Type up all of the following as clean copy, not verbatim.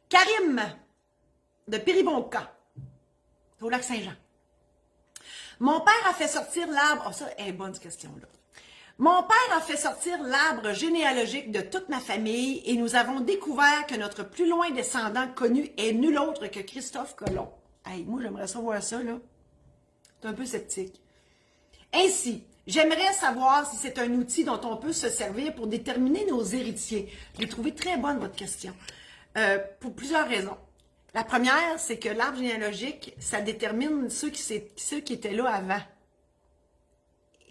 Karim de Péribonka, au lac Saint-Jean. Mon père a fait sortir l'arbre... Oh, ça est bonne cette question-là. Mon père a fait sortir l'arbre généalogique de toute ma famille et nous avons découvert que notre plus loin descendant connu est nul autre que Christophe Colomb. Hey, moi, j'aimerais savoir ça, là. C'est un peu sceptique. Ainsi, j'aimerais savoir si c'est un outil dont on peut se servir pour déterminer nos héritiers. J'ai trouvé très bonne votre question. Pour plusieurs raisons. La première, c'est que l'arbre généalogique, ça détermine ceux qui étaient là avant.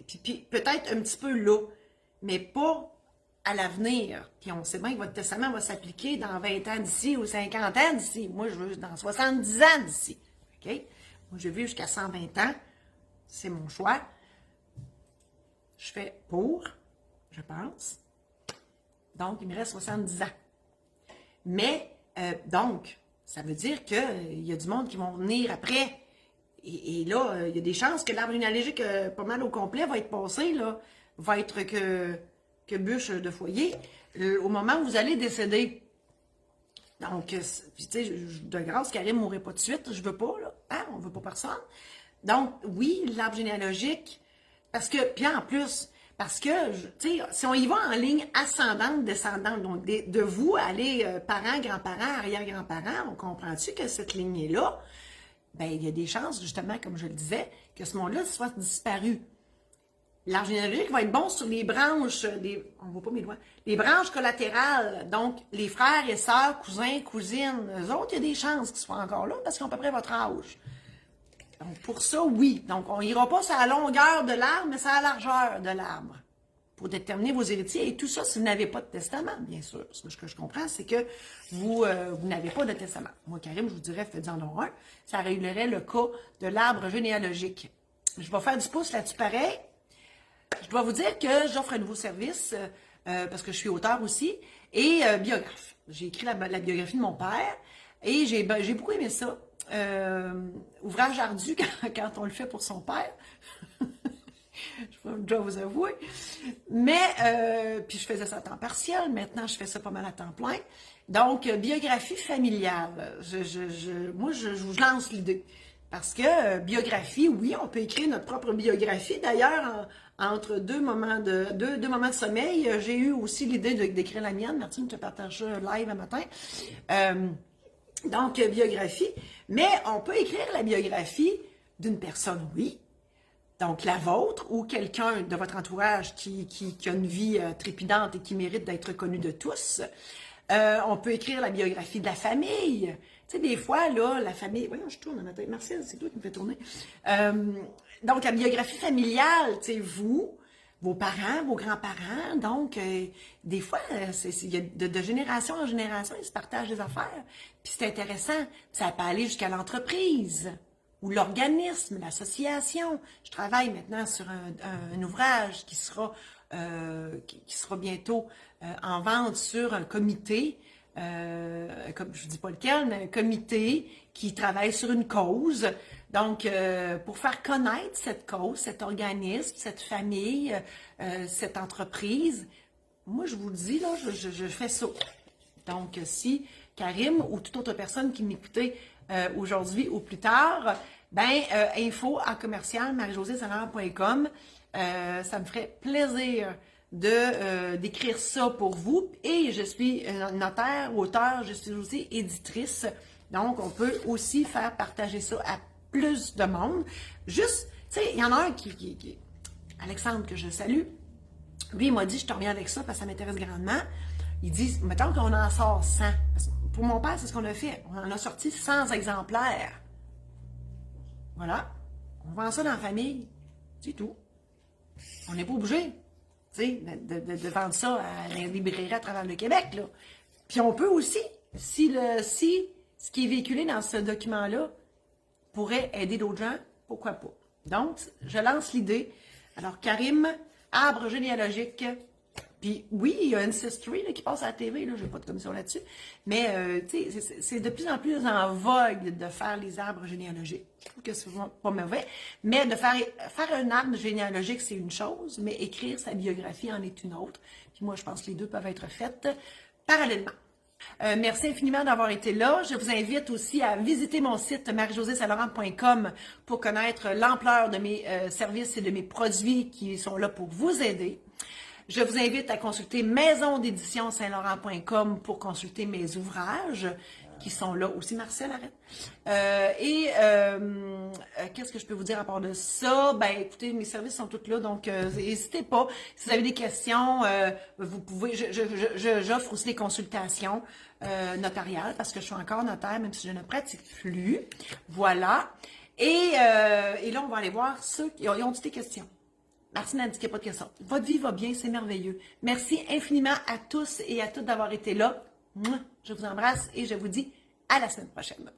Puis peut-être un petit peu là, mais pas à l'avenir. Puis on sait bien que votre testament va s'appliquer dans 20 ans d'ici ou 50 ans d'ici. Moi, je veux dans 70 ans d'ici. OK? Moi, je vis jusqu'à 120 ans. C'est mon choix. Je fais pour, je pense. Donc, il me reste 70 ans. Mais, donc, ça veut dire qu'il y a du monde qui vont venir après. Et là, il y a des chances que l'arbre généalogique, pas mal au complet, va être passé, là, va être que bûche de foyer, au moment où vous allez décéder. Donc, tu sais, de grâce, Karim ne mourrait pas de suite, je veux pas, là. Hein? On veut pas personne. Donc, oui, l'arbre généalogique, parce que, puis en plus, parce que, tu sais, si on y va en ligne ascendante, descendante, donc de vous, aller parents, grands-parents, arrière-grands-parents, on comprend-tu que cette lignée-là, ben, il y a des chances, justement, comme je le disais, que ce monde-là soit disparu. L'arbre généalogique va être bon sur les branches, on ne voit pas mes doigts, les branches collatérales, donc les frères et sœurs, cousins, cousines, eux autres, il y a des chances qu'ils soient encore là parce qu'ils ont à peu près votre âge. Donc, pour ça, oui. Donc, on n'ira pas sur la longueur de l'arbre, mais sur la largeur de l'arbre pour déterminer vos héritiers. Et tout ça, si vous n'avez pas de testament, bien sûr. Ce que je comprends, c'est que vous n'avez pas de testament. Moi, Karim, je vous dirais, faites-en un. Ça réglerait le cas de l'arbre généalogique. Je vais faire du pouce là-dessus pareil. Je dois vous dire que j'offre un nouveau service, parce que je suis auteur aussi, et biographe. J'ai écrit la biographie de mon père, et j'ai beaucoup aimé ça. Ouvrage ardu quand on le fait pour son père. Je dois vous avouer. Mais, puis je faisais ça à temps partiel. Maintenant, je fais ça pas mal à temps plein. Donc, biographie familiale. Moi, je lance l'idée. Parce que biographie, oui, on peut écrire notre propre biographie. D'ailleurs, entre deux moments de sommeil, j'ai eu aussi l'idée d'écrire la mienne. Martine, je te partage ça live un matin. Donc, biographie. Mais on peut écrire la biographie d'une personne, oui. Donc, la vôtre ou quelqu'un de votre entourage qui a une vie trépidante et qui mérite d'être connu de tous. On peut écrire la biographie de la famille. Tu sais, des fois, là, la famille... Voyons, je tourne dans ma tête. Marcel, c'est toi qui me fais tourner. Donc, la biographie familiale, tu sais, vous, vos parents, vos grands-parents. Donc, des fois, il y a de génération en génération, ils se partagent des affaires. Puis c'est intéressant. Ça peut aller jusqu'à l'entreprise ou l'organisme, l'association. Je travaille maintenant sur un ouvrage qui sera bientôt en vente sur un comité, comme je ne dis pas lequel, mais un comité qui travaille sur une cause. Donc, pour faire connaître cette cause, cet organisme, cette famille, cette entreprise, moi, je vous le dis, là, je fais ça. Donc, si Karim ou toute autre personne qui m'écoutait aujourd'hui ou plus tard, info@commercial marie-josée-salard.com, ça me ferait plaisir d'écrire ça pour vous. Et je suis notaire, auteur, je suis aussi éditrice. Donc, on peut aussi faire partager ça à plus de monde. Juste, tu sais, il y en a un qui Alexandre, que je salue. Lui, il m'a dit, je te reviens avec ça parce que ça m'intéresse grandement. Il dit, mettons qu'on en sort 100. Parce que pour mon père, c'est ce qu'on a fait. On en a sorti 100 exemplaires. Voilà. On vend ça dans la famille. C'est tout. On n'est pas obligé, tu sais, de vendre ça à la librairie à travers le Québec, là. Puis on peut aussi, si ce qui est véhiculé dans ce document-là pourrait aider d'autres gens, pourquoi pas. Donc, je lance l'idée. Alors, Karim, arbre généalogique. Puis oui, il y a Ancestry là, qui passe à la TV, là, je n'ai pas de commission là-dessus, mais tu sais, c'est de plus en plus en vogue de faire les arbres généalogiques. Je trouve que c'est pas mauvais, mais de faire un arbre généalogique, c'est une chose, mais écrire sa biographie en est une autre. Puis moi, je pense que les deux peuvent être faites parallèlement. Merci infiniment d'avoir été là. Je vous invite aussi à visiter mon site marie-josée-saint-laurent.com pour connaître l'ampleur de mes services et de mes produits qui sont là pour vous aider. Je vous invite à consulter maisondédition-saint-laurent.com pour consulter mes ouvrages qui sont là aussi. Marcel, arrête. Qu'est-ce que je peux vous dire à part de ça? Ben, écoutez, mes services sont tous là, donc n'hésitez pas. Si vous avez des questions, vous pouvez. J'offre aussi des consultations notariales parce que je suis encore notaire, même si je ne pratique plus. Voilà. Et là, on va aller voir ceux qui ont des questions. Martine a dit qu'il n'y a pas de questions. Votre vie va bien, c'est merveilleux. Merci infiniment à tous et à toutes d'avoir été là. Je vous embrasse et je vous dis à la semaine prochaine.